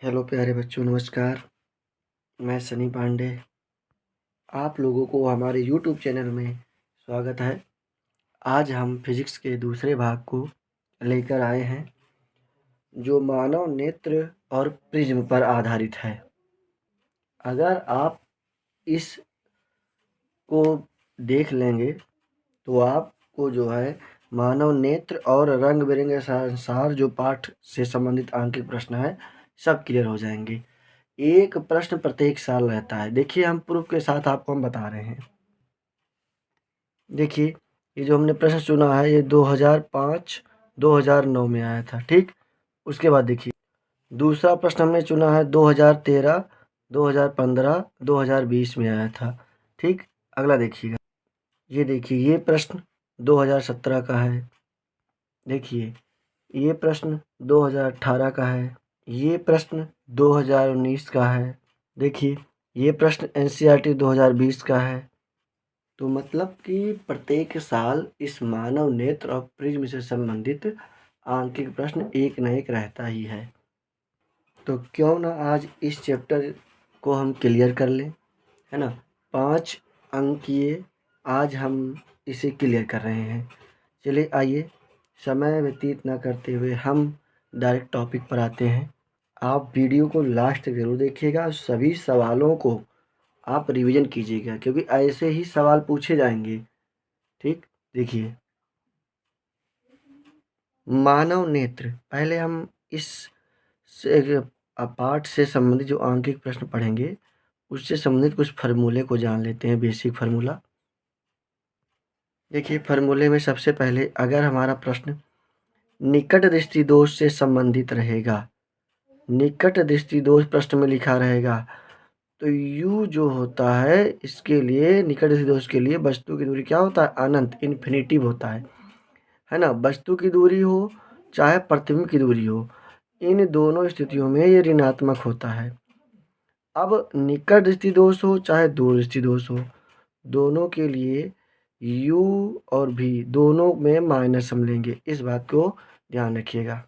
Hello प्यारे बच्चों, नमस्कार। मैं सनी पांडे। आप लोगों को हमारे यूट्यूब चैनल में स्वागत है। आज हम फिजिक्स के दूसरे भाग को लेकर आए हैं, जो मानव नेत्र और प्रिज्म पर आधारित है। अगर आप इस को देख लेंगे तो आपको जो है मानव नेत्र और रंग बिरंगे संसार जो पाठ से संबंधित आंकिक प्रश्न है सब क्लियर हो जाएंगे। एक प्रश्न प्रत्येक साल रहता है। देखिए, हम प्रूफ के साथ आपको हम बता रहे हैं। देखिए, ये जो हमने प्रश्न चुना है ये 2005 2009 में आया था, ठीक। उसके बाद देखिए, दूसरा प्रश्न हमने चुना है 2013 2015 2020 में आया था, ठीक। अगला देखिएगा, ये देखिए, ये प्रश्न 2017 का है। देखिए, ये प्रश्न 2018 का है। ये प्रश्न 2019 का है। देखिए, ये प्रश्न एनसीईआरटी 2020 का है। तो मतलब कि प्रत्येक साल इस मानव नेत्र और प्रिज्म से संबंधित आंकिक प्रश्न एक न एक रहता ही है। तो क्यों ना आज इस चैप्टर को हम क्लियर कर लें, है ना। 5 अंकीय आज हम इसे क्लियर कर रहे हैं। चलिए आइए, समय व्यतीत ना करते हुए हम डायरेक्ट टॉपिक पर आते हैं। आप वीडियो को लास्ट तक जरूर देखिएगा। सभी सवालों को आप रिवीजन कीजिएगा, क्योंकि ऐसे ही सवाल पूछे जाएंगे, ठीक। देखिए, मानव नेत्र, पहले हम इस पाठ से संबंधित जो आंकिक प्रश्न पढ़ेंगे उससे संबंधित कुछ फार्मूले को जान लेते हैं। बेसिक फार्मूला देखिए, फार्मूले में सबसे पहले अगर हमारा प्रश्न निकट दृष्टि दोष से संबंधित रहेगा, निकट दृष्टि दोष प्रश्न में लिखा रहेगा, तो u जो होता है इसके लिए, निकट दृष्टि दोष के लिए वस्तु की दूरी क्या होता है, अनंत, इन्फिनिटिव होता है ना। वस्तु की दूरी हो चाहे प्रतिबिंब की दूरी हो, इन दोनों स्थितियों में ये ऋणात्मक होता है। अब निकट दृष्टि दोष हो चाहे दूर दृष्टि दोष हो, दोनों के लिए u और v दोनों में माइनस हम लेंगे। इस बात को ध्यान रखिएगा,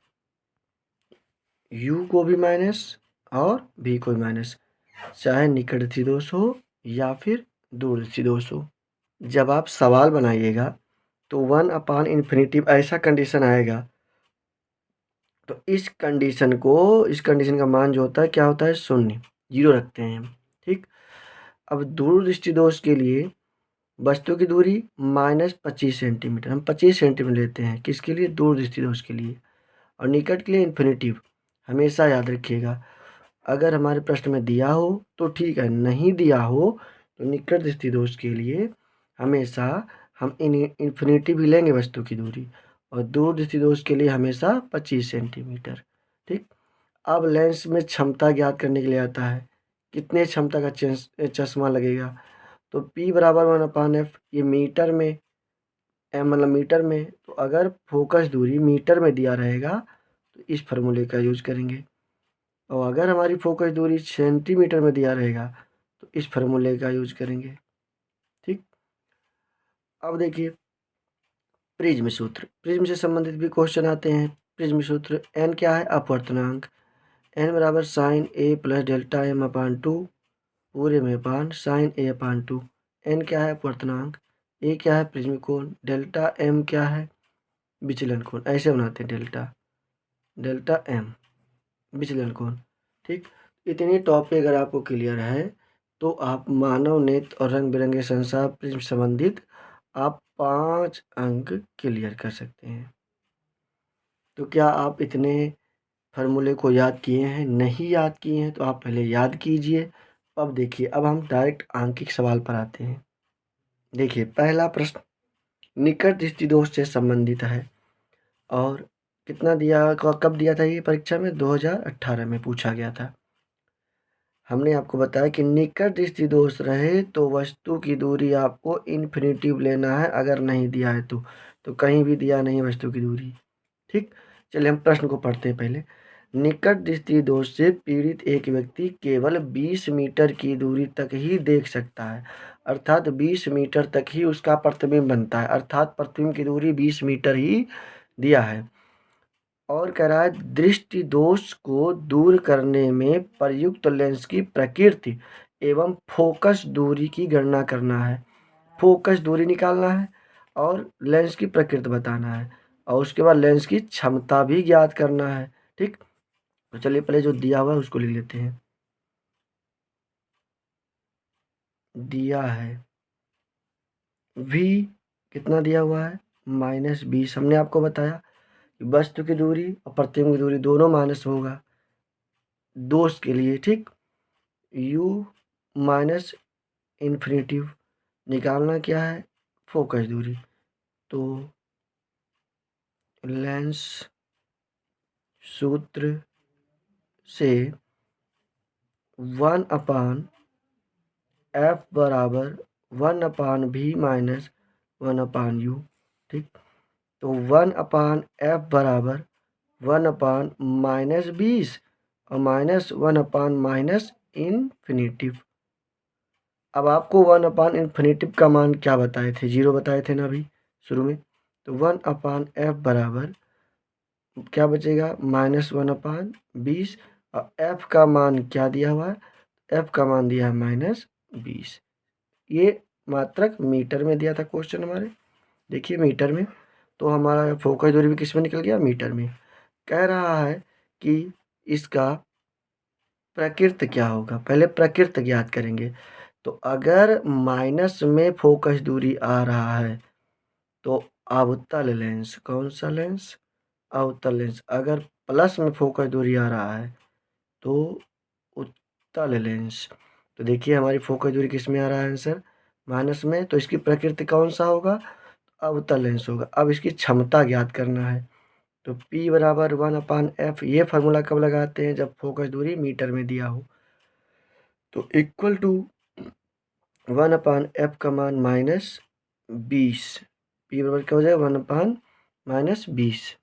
u को भी माइनस और v को भी माइनस, चाहे निकट दृष्टि दोष हो या फिर दूर दृष्टि दोष हो। जब आप सवाल बनाइएगा तो 1/∞ ऐसा कंडीशन आएगा, तो इस कंडीशन का मान जो होता है क्या होता है, 0, 0 रखते हैं हम, ठीक। अब दूर दृष्टि दोष के लिए वस्तु की दूरी -25 सेंटीमीटर, हम 25 सेंटीमीटर लेते हैं। किसके लिए, दूर दृष्टि दोष के लिए। और निकट के लिए इन्फिनिटिव। हमेशा याद रखिएगा, अगर हमारे प्रश्न में दिया हो तो ठीक है, नहीं दिया हो तो निकट दृष्टि दोष के लिए हमेशा हम इन्फिनिटिव ही लेंगे वस्तु की दूरी, और दूर दृष्टि दोष के लिए हमेशा 25 सेंटीमीटर, ठीक। अब लेंस में क्षमता ज्ञात करने के लिए आता है, कितने क्षमता का चश्मा लगेगा, तो P बराबर 1/f, ये मीटर में, मतलब मीटर में। तो अगर फोकस दूरी मीटर में दिया रहेगा तो इस फार्मूले का यूज करेंगे, और अगर हमारी फोकस दूरी सेंटीमीटर में दिया रहेगा तो इस फार्मूले का यूज करेंगे, ठीक। अब देखिए, प्रिज्म सूत्र, प्रिज्म से संबंधित भी क्वेश्चन आते हैं। प्रिज्म सूत्र n क्या है, अपवर्तनांक, n बराबर sine a plus delta m upon 2 पूरे में upon sine a upon 2। n क्या है, अपवर्तनांक, a क्या है, प्रिज्म कोण, डेल्टा m क्या है, विचलन कोण। ऐसे बनाते हैं, डेल्टा डेल्टा m विचलन कोण, ठीक। इतनी टॉपिक अगर आपको क्लियर है तो आप मानव नेत्र और रंग बिरंगे संसार प्रिज्म संबंधित आप 5 अंक क्लियर कर सकते हैं। तो क्या आप इतने फार्मूले को याद किए हैं? नहीं याद किए हैं तो आप पहले याद कीजिए। अब देखिए, अब हम डायरेक्ट आंकिक सवाल पर आते हैं। देखिए, पहला प्रश्न निकट दृष्टि दोष से संबंधित है, और कितना दिया, कब दिया था ये परीक्षा में, 2018 में पूछा गया था। हमने आपको बताया कि निकट दृष्टि दोष रहे तो वस्तु की दूरी आपको इन्फिनिटिव लेना है, अगर नहीं दिया है तो कहीं भी दिया नहीं है वस्तु की दूरी, ठीक। चलिए हम प्रश्न को पढ़ते हैं पहले। निकट दृष्टि दोष से पीड़ित एक व्यक्ति केवल 20 मीटर की दूरी तक ही देख सकता है, अर्थात 20 मीटर तक ही उसका प्रतिबिंब बनता है, अर्थात प्रतिबिंब की दूरी 20 मीटर ही दिया है। और कह रहा है दृष्टि दोष को दूर करने में प्रयुक्त लेंस की प्रकृति एवं फोकस दूरी की गणना करना है। फोकस दूरी निकालना है और लेंस की प्रकृति बताना है और उसके बाद लेंस की क्षमता भी ज्ञात करना है। ठीक, तो चलिए पहले जो दिया हुआ है उसको लिख लेते हैं। दिया है v कितना दिया हुआ है -20। हमने आपको बताया कि वस्तु की दूरी और प्रतिबिंब की दूरी दोनों माइनस होगा दोष के लिए। ठीक, u माइनस इन्फिनेटिव निकालना क्या है फोकस दूरी। तो लेंस सूत्र से 1/f बराबर 1/v माइनस 1/u। ठीक, तो 1/f बराबर 1/-20 और माइनस 1/- इन्फिनेटिव। अब आपको 1/इन्फिनेटिव का मान क्या बताए थे, 0 बताए थे ना अभी शुरू में। तो 1/f बराबर क्या बचेगा -1/20 और f का मान क्या दिया हुआ है, f का मान दिया है -20। ये मात्रक मीटर में दिया था क्वेश्चन हमारे, देखिए मीटर में। तो हमारा फोकस दूरी भी किस में निकल गया, मीटर में। कह रहा है कि इसका प्रकृत क्या होगा, पहले प्रकृत ज्ञात करेंगे। तो अगर माइनस में फोकस दूरी आ रहा है तो अवतल लेंस, कौन सा लेंस, अवतल लेंस। अगर प्लस में फोकस दूरी आ रहा है तो उत्तल लेंस। तो देखिए हमारी फोकस दूरी किस में आ रहा है आंसर, माइनस में, तो इसकी प्रकृति कौन सा होगा, अवतल लेंस होगा। अब इसकी क्षमता ज्ञात करना है। तो P बराबर 1/f, ये फार्मूला कब लगाते हैं, जब फोकस दूरी मीटर में दिया हो। तो इक्वल टू 1/f का मान -20। P बराबर क्या हो जाएगा 1/-20।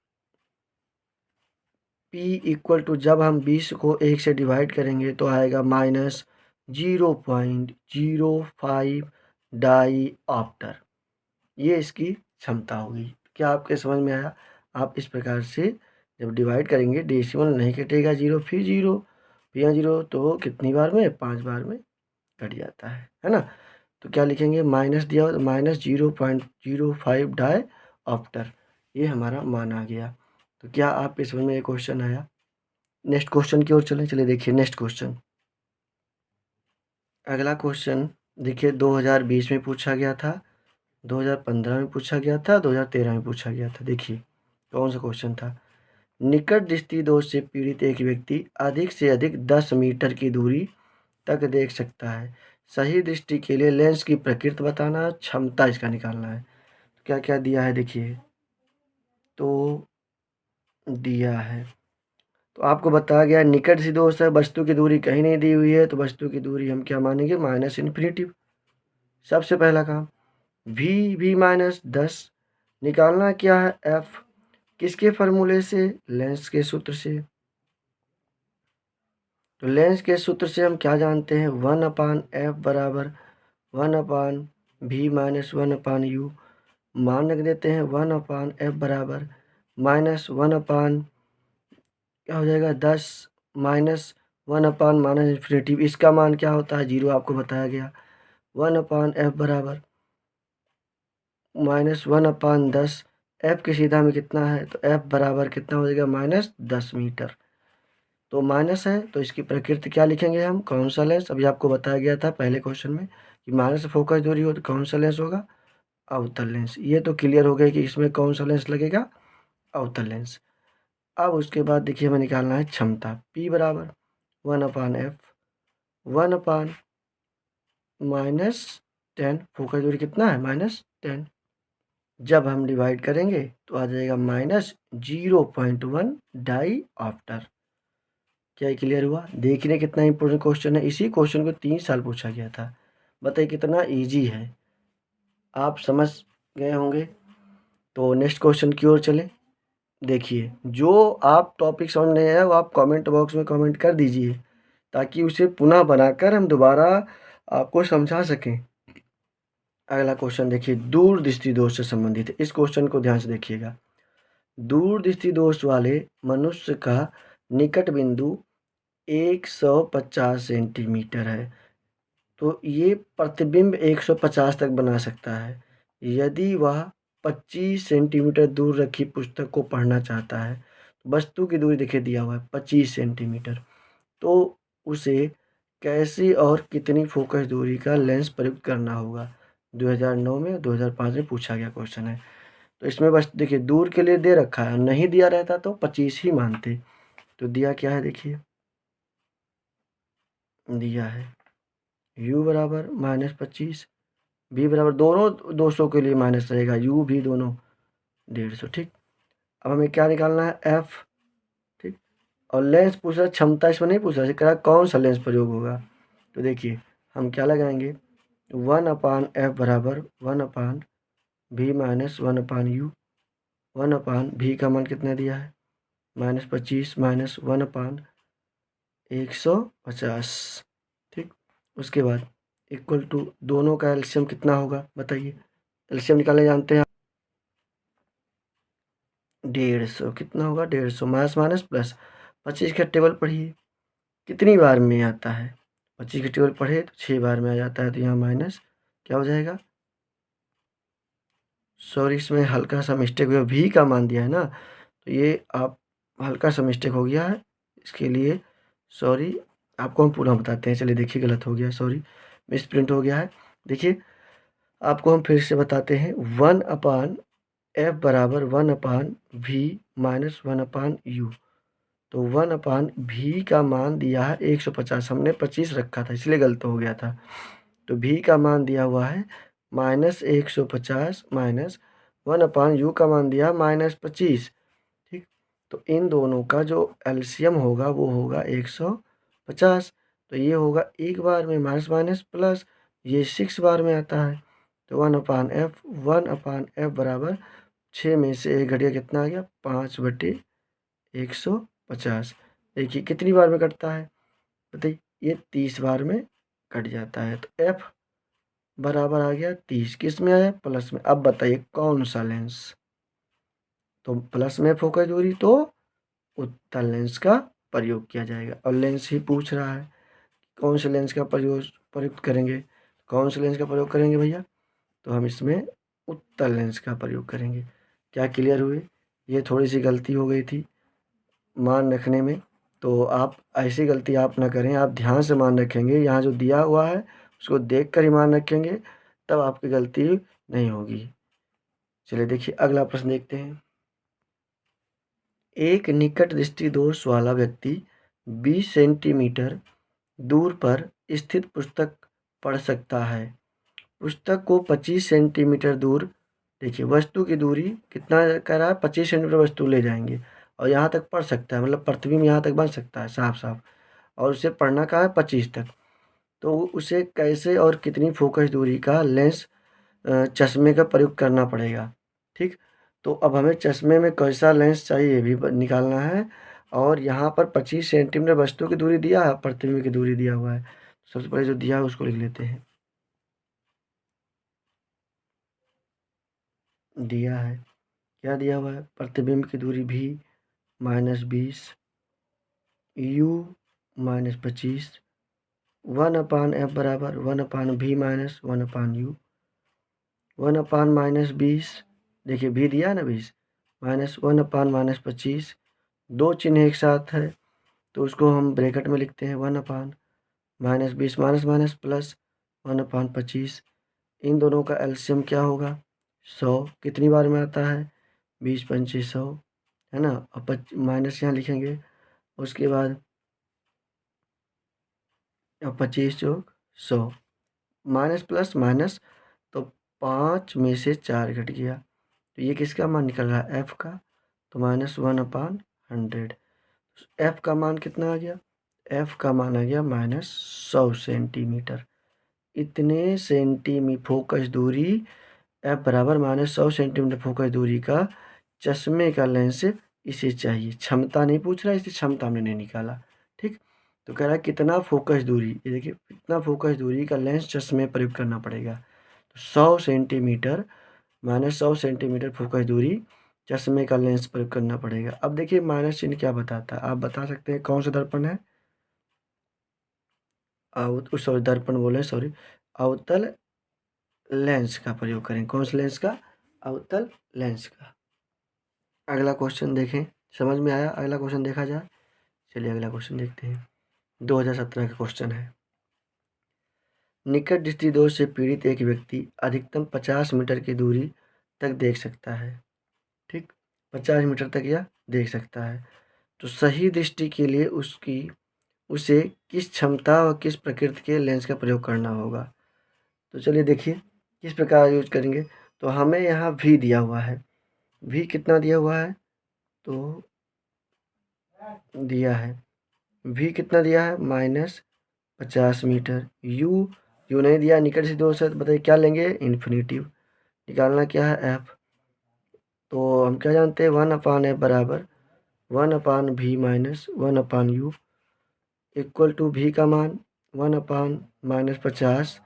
P इक्वल टू जब हम 20 को 1 से डिवाइड करेंगे तो आएगा -0.05 डाईऑप्टर। ये इसकी क्षमता होगी। क्या आपके समझ में आया। आप इस प्रकार से जब डिवाइड करेंगे डेसिमल नहीं कटेगा, 0 फिर 0 फिर यहाँ 0, तो कितनी बार में, 5 बार में कट जाता है ना। तो क्या लिखेंगे, माइनस दिया हो तो -0.05 डाईऑप्टर, ये हमारा मान आ गया। तो क्या आपके समझ में ये क्वेश्चन आया। नेक्स्ट क्वेश्चन की ओर चलें। चलिए देखिए नेक्स्ट क्वेश्चन। अगला क्वेश्चन देखिए 2020 में पूछा गया था, 2015 में पूछा गया था, 2013 में पूछा गया था। देखिए कौन सा क्वेश्चन था। निकट दृष्टि दोष से पीड़ित एक व्यक्ति अधिक से अधिक 10 मीटर की दूरी तक देख सकता है। सही दृष्टि के लिए लेंस की प्रकृति बताना, क्षमता इसका निकालना है। तो क्या क्या दिया है देखिए। तो दिया है, तो आपको बताया गया निकट से दोष है, वस्तु की दूरी कहीं नहीं दी हुई है, तो वस्तु की दूरी हम क्या मानेंगे, माइनस इन्फिनेटिव। सबसे पहला काम v -10 निकालना क्या है, f किसके फार्मूले से, लेंस के सूत्र से। तो लेंस के सूत्र से हम क्या जानते हैं, 1/f बराबर 1/v माइनस 1/u। मान रख देते हैं 1/f बराबर -1/, क्या हो जाएगा 10 माइनस 1/-इन्फिनेटिव। इसका मान क्या होता है, 0 आपको बताया गया। 1/f बराबर -1/10। f की सीधा में कितना है, तो f बराबर कितना हो जाएगा, -10 मीटर। तो माइनस है तो इसकी प्रकृति क्या लिखेंगे हम, कौन सा लेंस। अभी आपको बताया गया था पहले क्वेश्चन में कि माइनस फोकस दूरी हो तो कौन सा लेंस होगा, अवतल लेंस। ये तो क्लियर हो गया कि इसमें कौन सा लेंस लगेगा, अवतल लेंस। अब उसके बाद देखिए हमें निकालना है क्षमता। P बराबर 1/f 1/-10, फोकस दूरी कितना है, -10। जब हम डिवाइड करेंगे तो आ जाएगा -0.1 डाईऑप्टर। क्या ये क्लियर हुआ। देखने कितना इंपॉर्टेंट क्वेश्चन है। इसी क्वेश्चन को 3 साल पूछा गया था। बताइए कितना इजी है, आप समझ गए होंगे। तो नेक्स्ट क्वेश्चन की ओर चले। देखिए जो आप टॉपिक समझ नहीं आया वो आप कमेंट बॉक्स में कमेंट कर दीजिए ताकि उसे पुनः बनाकर हम दोबारा आपको समझा सकें। अगला क्वेश्चन देखिए दूरदृष्टि दोष से संबंधित है। इस क्वेश्चन को ध्यान से देखिएगा। दूरदृष्टि दोष वाले मनुष्य का निकट बिंदु 150 सेंटीमीटर है, तो ये प्रतिबिंब 150 तक बना सकता है। यदि वह 25 सेंटीमीटर दूर रखी पुस्तक को पढ़ना चाहता है, वस्तु की दूरी देखिए दिया हुआ है 25 सेंटीमीटर, तो उसे कैसी और कितनी फोकस दूरी का लेंस प्रयुक्त करना होगा? 2009 में 2005 में पूछा गया क्वेश्चन है। तो इसमें बस देखिए दूर के लिए दे रखा है, नहीं दिया रहता तो 25 ही मानते। तो दिया क्या है देखिए, दिया है u बराबर -25, v बराबर दोनों 200 के लिए माइनस रहेगा, u भी दोनों 150, ठीक। अब हमें क्या निकालना है, f, ठीक। और लेंस पूछ रहा है, क्षमता इसमें नहीं पूछ रहा है, कह रहा है कौन सा लेंस प्रयोग होगा। तो देखिए हम क्या लगाएंगे, 1/f बराबर 1/v माइनस 1/u, 1/v का मान कितना दिया है -25 माइनस 1/150, ठीक। उसके बाद इक्वल टू दोनों का एलसीएम कितना होगा बताइए, एलसीएम निकालने जानते हैं 150, कितना होगा 150, माइनस माइनस प्लस, 25 का टेबल पढ़िए कितनी बार में आता है, 25 का टेबल पढ़े तो 6 बार में आ जाता है, तो यहाँ माइनस क्या हो जाएगा, सॉरी इसमें हल्का सा मिस्टेक हुआ, भी का मान दिया है ना, तो ये आप हल्का सा मिस्टेक हो गया है, इसके लिए सॉरी, आपको हम पूरा बताते हैं। चलिए देखिए गलत हो गया, सॉरी मिस प्रिंट हो गया है। देखिए आपको हम फिर से बताते हैं, 1/f बराबर 1/v माइनस 1/u, तो 1/v का मान दिया है 150, हमने 25 रखा था इसलिए गलत हो गया था। तो v का मान दिया हुआ है -150 माइनस 1/u का मान दिया -25, ठीक। तो इन दोनों का जो एलसीएम होगा वो होगा 150, तो ये होगा एक बार में माइनस माइनस प्लस, ये 6 बार में आता है, तो 1/f बराबर 6 में से 1 घट गया, कितना आ गया 5/150। देखिए कितनी बार में कटता है बताइए, ये 30 बार में कट जाता है, तो f बराबर आ गया 30, किस में आया प्लस में। अब बताइए कौन सा लेंस, तो प्लस में फोकस दूरी तो उत्तल लेंस का प्रयोग किया जाएगा, और लेंस ही पूछ रहा है कौन से लेंस का प्रयुक्त करेंगे, कौन से लेंस का प्रयोग करेंगे भैया, तो हम इसमें उत्तल लेंस का प्रयोग करेंगे। क्या क्लियर हुए, ये थोड़ी सी गलती हो गई थी मान रखने में, तो आप ऐसी गलती आप ना करें, आप ध्यान से मान रखेंगे, यहाँ जो दिया हुआ है उसको देख कर ही मान रखेंगे, तब आपकी गलती नहीं होगी। चलिए देखिए अगला प्रश्न देखते हैं। एक निकट दृष्टि दोष वाला व्यक्ति 20 सेंटीमीटर दूर पर स्थित पुस्तक पढ़ सकता है। पुस्तक को 25 सेंटीमीटर दूर, देखिए वस्तु की दूरी कितना कह रहा है, 25 सेंटीमीटर वस्तु ले जाएंगे और यहाँ तक पढ़ सकता है, मतलब प्रतिबिंब यहाँ तक बन सकता है साफ साफ, और उसे पढ़ना कहाँ है 25 तक, तो उसे कैसे और कितनी फोकस दूरी का लेंस चश्मे का प्रयोग करना पड़ेगा, ठीक। तो अब हमें चश्मे में कैसा लेंस चाहिए ये भी निकालना है, और यहाँ पर 25 सेंटीमीटर वस्तु की दूरी दिया है, प्रतिबिंब की दूरी दिया हुआ है, सबसे पहले जो दिया है उसको लिख लेते हैं, दिया है क्या दिया हुआ है, प्रतिबिंब की दूरी भी -20, u -25, 1/f बराबर 1/v माइनस 1/u, 1/-20, देखिए भी दिया है ना 20, माइनस 1/-25, दो चिन्ह एक साथ है तो उसको हम ब्रैकेट में लिखते हैं, 1/-20 माइनस माइनस प्लस 1/25, इन दोनों का एलसीएम क्या होगा 100, कितनी बार में आता है 20 पंचे 100, है ना, और माइनस यहाँ लिखेंगे, उसके बाद 25 चौक 100, माइनस प्लस माइनस, तो 5 में से 4 घट गया, तो ये किसका मान निकल रहा है f का, तो -1/100, f का मान कितना आ गया, f का मान आ गया -100 सेंटीमीटर, इतने फोकस दूरी f बराबर -100 सेंटीमीटर फोकस दूरी का चश्मे का लेंस इसे चाहिए, क्षमता नहीं पूछ रहा है इसलिए क्षमता हमने नहीं निकाला, ठीक। तो कह रहा है कितना फोकस दूरी, ये देखिए कितना फोकस दूरी का लेंस चश्मे प्रयोग करना पड़ेगा, तो 100 सेंटीमीटर -100 सेंटीमीटर फोकस दूरी चश्मे का लेंस प्रयोग करना पड़ेगा। अब देखिए माइनस चिन्ह क्या बताता है, आप बता सकते हैं कौन सा दर्पण है? सॉरी दर्पण बोले, सॉरी, अवतल लेंस का प्रयोग करें। कौन से लेंस का? अवतल लेंस का। अगला क्वेश्चन देखें, समझ में आया? अगला क्वेश्चन देखा जाए। चलिए अगला क्वेश्चन देखते हैं। 2017 का क्वेश्चन है। निकट दृष्टि दोष से पीड़ित एक व्यक्ति अधिकतम 50 मीटर की दूरी तक देख सकता है। ठीक, 50 मीटर तक यह देख सकता है। तो सही दृष्टि के लिए उसे किस क्षमता और किस प्रकृति के लेंस का प्रयोग करना होगा? तो चलिए देखिए किस प्रकार यूज करेंगे। तो हमें यहाँ वी दिया हुआ है। वी कितना दिया हुआ है? तो दिया है, वी कितना दिया है? -50 मीटर। यू नहीं दिया, निकट से दो से, तो बताइए क्या लेंगे? इन्फिनेटिव। निकालना क्या है? एफ। तो हम क्या जानते हैं? 1/f बराबर 1/v minus 1/u equal to we का मान 1/-50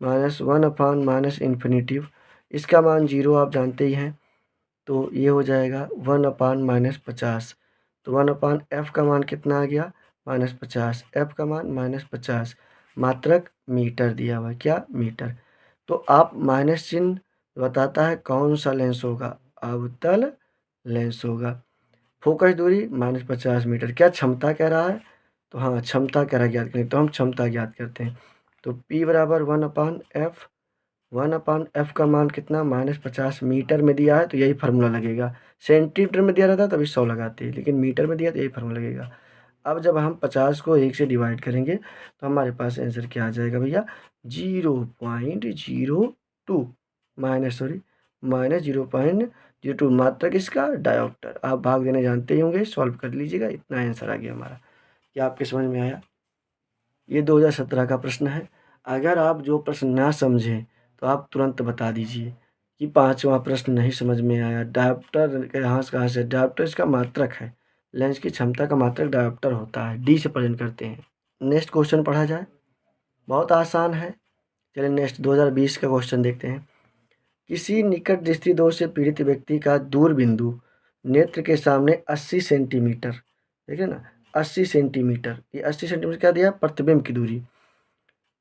माइनस 1/- इन्फिनेटिव। इसका मान 0 आप जानते ही हैं, तो ये हो जाएगा 1/-50। तो 1/f का मान कितना आ गया? -50। f का मान -50। मात्रक मीटर दिया हुआ है। क्या? मीटर। तो आप माइनस चिन्ह बताता है कौन सा लेंस होगा? अवतल लेंस होगा। फोकस दूरी -50 मीटर। क्या क्षमता कह रहा है? तो हाँ, क्षमता कह रहा है ज्ञात करें, तो हम क्षमता ज्ञात करते हैं। तो P बराबर 1/f। 1/f का मान कितना? -50 मीटर में दिया है, तो यही फार्मूला लगेगा। सेंटीमीटर में दिया रहता तभी 100 लगाते हैं, लेकिन मीटर में दिया तो यही फार्मूला लगेगा। अब जब हम 50 को 1 से डिवाइड करेंगे तो हमारे पास आंसर क्या आ जाएगा भैया? 0.02 -0.02 मात्रक किसका? डायोप्टर। आप भाग देने जानते ही होंगे, सॉल्व कर लीजिएगा। इतना आंसर आ गया हमारा। क्या आपके समझ में आया? ये 2017 का प्रश्न है। अगर आप जो प्रश्न ना समझें तो आप तुरंत बता दीजिए कि 5वां प्रश्न नहीं समझ में आया। डायोप्टर कहाँ से? डायोप्टर इसका मात्रक है। लेंस की क्षमता का मात्रक डायोप्टर होता है। डी से प्रेजेंट करते हैं। नेक्स्ट क्वेश्चन पढ़ा जाए। बहुत आसान है। चलिए नेक्स्ट 2020 का क्वेश्चन देखते हैं। किसी निकट दृष्टि दोष से पीड़ित व्यक्ति का दूर बिंदु नेत्र के सामने 80 सेंटीमीटर, देखिए ना, 80 सेंटीमीटर, ये 80 सेंटीमीटर क्या दिया? प्रतिबिंब की दूरी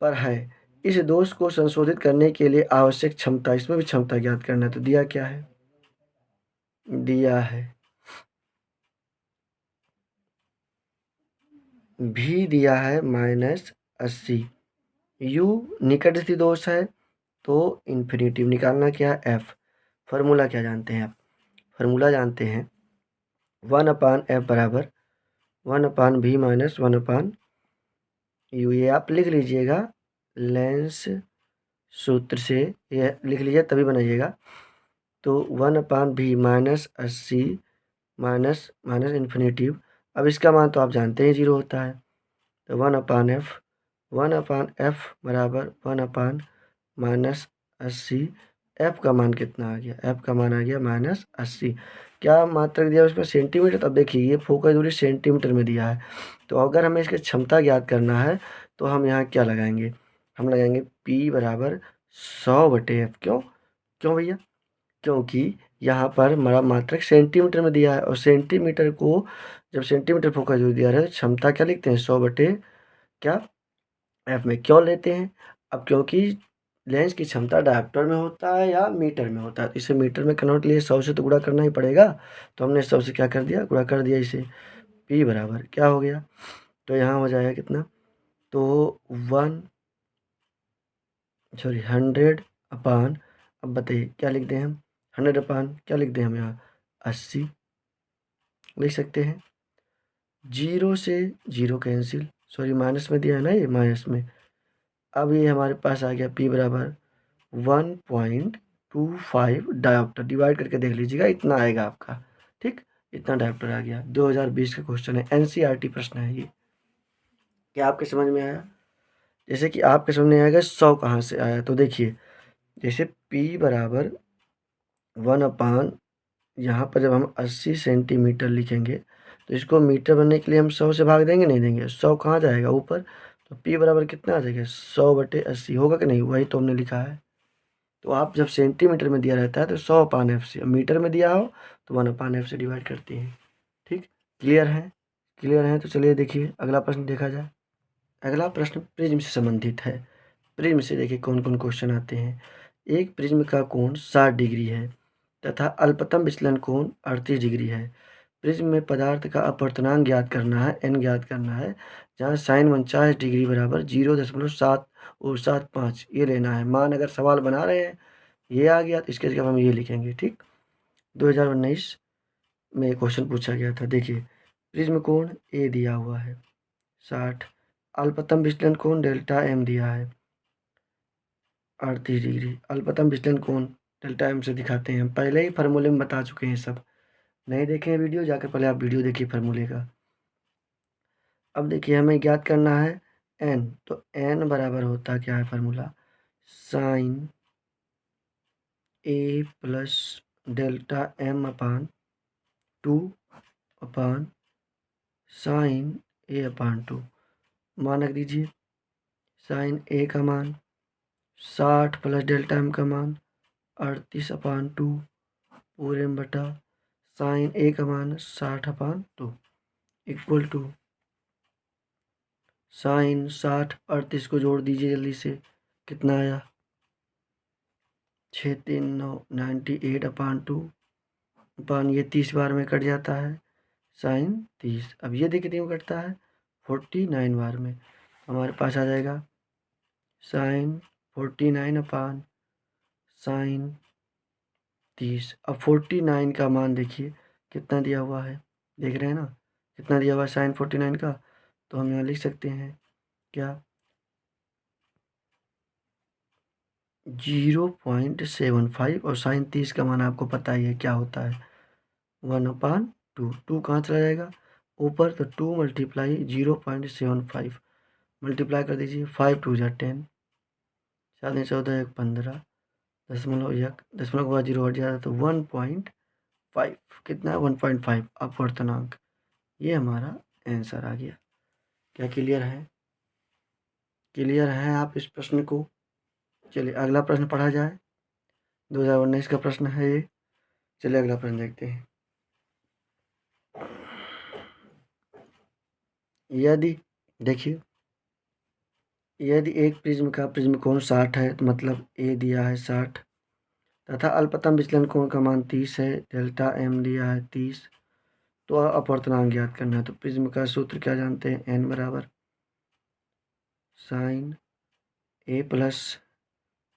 पर है। इस दोष को संशोधित करने के लिए आवश्यक क्षमता, इसमें भी क्षमता ज्ञात करना है। तो दिया क्या है? दिया है भी दिया है -80। यू निकट स्थित दोष है, तो इन्फिनेटिव। निकालना क्या? एफ। फार्मूला क्या जानते हैं आप? फार्मूला जानते हैं 1/f बराबर 1/v माइनस 1/u। ये आप लिख लीजिएगा लेंस सूत्र से, ये लिख लीजिए तभी बनाइएगा। तो 1/v -80 माइनस माइनस इन्फिनेटिव। अब इसका मान तो आप जानते हैं 0 होता है, तो 1/f बराबर 1/-80। एफ का मान कितना आ गया? एफ का मान आ गया -80। क्या मात्रक दिया उसमें? सेंटीमीटर। तब देखिए ये फोकस दूरी सेंटीमीटर में दिया है, तो अगर हमें इसकी क्षमता ज्ञात करना है तो हम यहाँ क्या लगाएंगे? हम लगाएंगे P बराबर 100/f। क्यों? क्यों भैया? क्योंकि यहाँ पर हमारा मात्रक सेंटीमीटर में दिया है, और सेंटीमीटर को जब सेंटीमीटर फोकस दूरी दिया है, क्षमता क्या लिखते हैं? 100 क्या एफ में। क्यों लेते हैं? अब क्योंकि लेंस की क्षमता डायोप्टर में होता है या मीटर में होता है, तो इसे मीटर में कन्वर्ट के लिए 100 से तो गुणा करना ही पड़ेगा। तो हमने 100 से क्या कर दिया? गुणा कर दिया इसे। P बराबर क्या हो गया? तो यहाँ हो जाएगा कितना? तो 100/, अब बताइए क्या लिख दें हम? 100/, क्या लिख दें हम यहाँ? 80 लिख सकते हैं। 0 से 0 कैंसिल, सॉरी माइनस में दिया है ना, ये माइनस में। अब ये हमारे पास आ गया P बराबर 1.25 डायोप्टर। डिवाइड करके देख लीजिएगा, इतना आएगा आपका। ठीक, इतना डायोप्टर आ गया। 2020 का क्वेश्चन है, एनसीईआरटी प्रश्न है ये। क्या आपके समझ में आया? जैसे कि आपके समझ में आएगा 100 कहाँ से आया, तो देखिए जैसे P बराबर 1/, यहाँ पर जब हम 80 सेंटीमीटर लिखेंगे तो इसको मीटर बनने के लिए हम 100 से भाग देंगे, नहीं देंगे? 100 कहाँ जाएगा? ऊपर। तो P बराबर कितना आ जाएगा? 100/80 होगा कि नहीं? वही तो हमने लिखा है। तो आप जब सेंटीमीटर में दिया रहता है तो 100/f से, मीटर में दिया हो तो 1/f से डिवाइड करती हैं। ठीक, क्लियर है? क्लियर है तो चलिए देखिए अगला प्रश्न देखा जाए। अगला प्रश्न प्रिज्म से संबंधित है। प्रिज्म से देखिए कौन कौन क्वेश्चन आते हैं। एक प्रिज्म का कोण 60 डिग्री है तथा अल्पतम विचलन कोण 38 डिग्री है। प्रिज्म में पदार्थ का अपवर्तनांक ज्ञात करना है, n ज्ञात करना है, जहाँ साइन 49 डिग्री बराबर 0.775 ये लेना है। मान अगर सवाल बना रहे हैं ये आ गया तो इसके जगह हम ये लिखेंगे। ठीक, 2019 में क्वेश्चन पूछा गया था। देखिए प्रिज्म कोण ए दिया हुआ है 60, अल्पतम विचलन कोण डेल्टा एम दिया है 38 डिग्री। अल्पतम विचलन कोण डेल्टा एम से दिखाते हैं। हम पहले ही फार्मूले में बता चुके हैं सब। नहीं देखे हैं वीडियो, जाकर पहले आप वीडियो देखिए फार्मूले का। अब देखिए हमें ज्ञात करना है n, तो n बराबर होता क्या है फार्मूला, साइन ए प्लस डेल्टा एम अपान 2 अपान साइन ए अपान 2। मान रख दीजिए, साइन ए का मान 60 प्लस डेल्टा एम का मान 38/2 पूरे में बटा साइन ए का मान 60/2 इक्वल टू साइन 60 38 को जोड़ दीजिए जल्दी से, कितना आया 639 98/2 अपान ये 30 बार में कट जाता है साइन 30। अब ये देखिए कितने में कटता है 49 बार में। हमारे पास आ जाएगा साइन 49 अपान साइन 30। अब 49 का मान देखिए कितना दिया हुआ है, देख रहे हैं ना कितना दिया हुआ है साइन 49 का। तो हम यहाँ लिख सकते हैं क्या 0.75 और साइन 30 का मान आपको पता ही है क्या होता है 1/2। 2 कहाँ चला जाएगा ऊपर, तो 2 मल्टीप्लाई 0.75 मल्टीप्लाई कर दीजिए, 5 2 जा 10, 7 14 1 15, दशमलव 1 दशमलव के बाद 0 हट जाता तो 1.5 कितना है 1.5 अपवर्तनांक। ये हमारा आंसर आ गया। क्या क्लियर है? क्लियर है आप इस प्रश्न को? चलिए अगला प्रश्न पढ़ा जाए। 2019 का प्रश्न है ये। चलिए अगला प्रश्न देखते हैं। यदि देखिए यदि एक प्रिज्म का प्रिज्म कोण 60 है तो मतलब ए दिया है 60 तथा अल्पतम विचलन कोण का मान 30 है, डेल्टा एम दिया है 30, तो अपवर्तनांक ज्ञात करना है। तो प्रिज्म का सूत्र क्या जानते हैं, एन बराबर साइन ए प्लस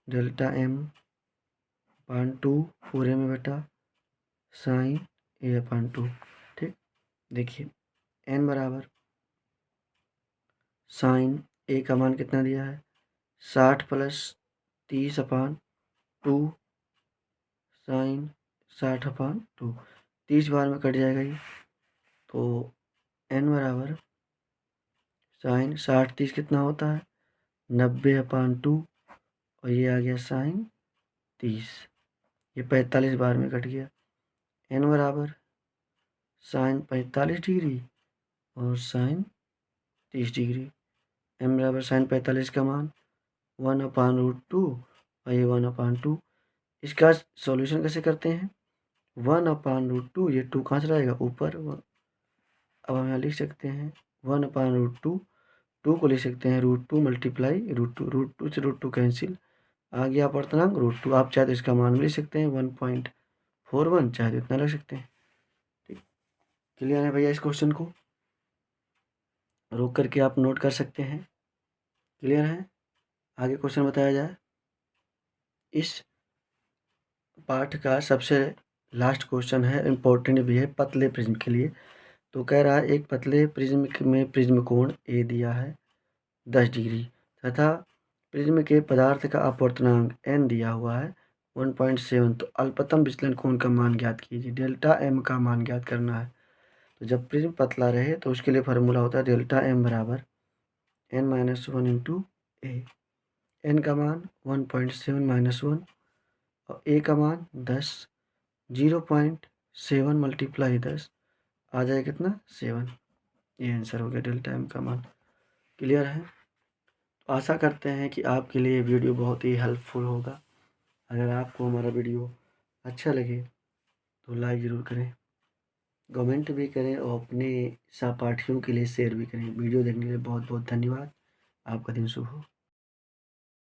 डेल्टा एम अपान 2 पूरे में बटा साइन ए अपान 2। ठीक, देखिए एन बराबर साइन ए का मान कितना दिया है 60 प्लस 30/2 साइन 60/2, 30 बार में कट जाएगा ये। तो एन बराबर साइन 60 30 कितना होता है 90/2 और ये आ गया साइन 30, ये 45 बार में कट गया। एन बराबर साइन 45 डिग्री और साइन 30 डिग्री। एम बराबर साइन 45 का मान 1/√2 और ये 1/2। इसका सॉल्यूशन कैसे करते हैं 1/√2, ये 2 कहाँ चला जाएगा ऊपर। अब हम यहाँ लिख सकते हैं 1/√2, 2 को लिख सकते हैं √2 मल्टीप्लाई √2 से √2 कैंसिल, आ गया अपवर्तनांक √2। आप चाहे तो इसका मान भी लिख सकते हैं 1.41, चाहे तो इतना रख सकते हैं। ठीक, क्लियर है भैया? इस क्वेश्चन को रोक करके आप नोट कर सकते हैं। क्लियर है? आगे क्वेश्चन बताया जाए। इस पाठ का सबसे लास्ट क्वेश्चन है, इम्पोर्टेंट भी है पतले प्रिज्म के लिए। तो कह रहा है एक पतले प्रिज्म में प्रिज्म कोण ए दिया है 10 डिग्री तथा प्रिज्म के पदार्थ का अपवर्तनांक n दिया हुआ है 1.7। तो अल्पतम विचलन कोण का मान ज्ञात कीजिए। डेल्टा एम का मान ज्ञात करना है। तो जब प्रिज्म पतला रहे तो उसके लिए फार्मूला होता है डेल्टा एम बराबर n-1 इंटू ए। एन का मान 1.7 - 1 और ए का मान 10, 0.7 मल्टीप्लाई 10 आ जाए कितना 7। ये आंसर हो गया डेल्टा एम का मान। क्लियर है? तो आशा करते हैं कि आपके लिए वीडियो बहुत ही हेल्पफुल होगा। अगर आपको हमारा वीडियो अच्छा लगे तो लाइक ज़रूर करें, कमेंट भी करें और अपने सहपाठियों के लिए शेयर भी करें। वीडियो देखने के लिए बहुत बहुत धन्यवाद। आपका दिन शुभ हो।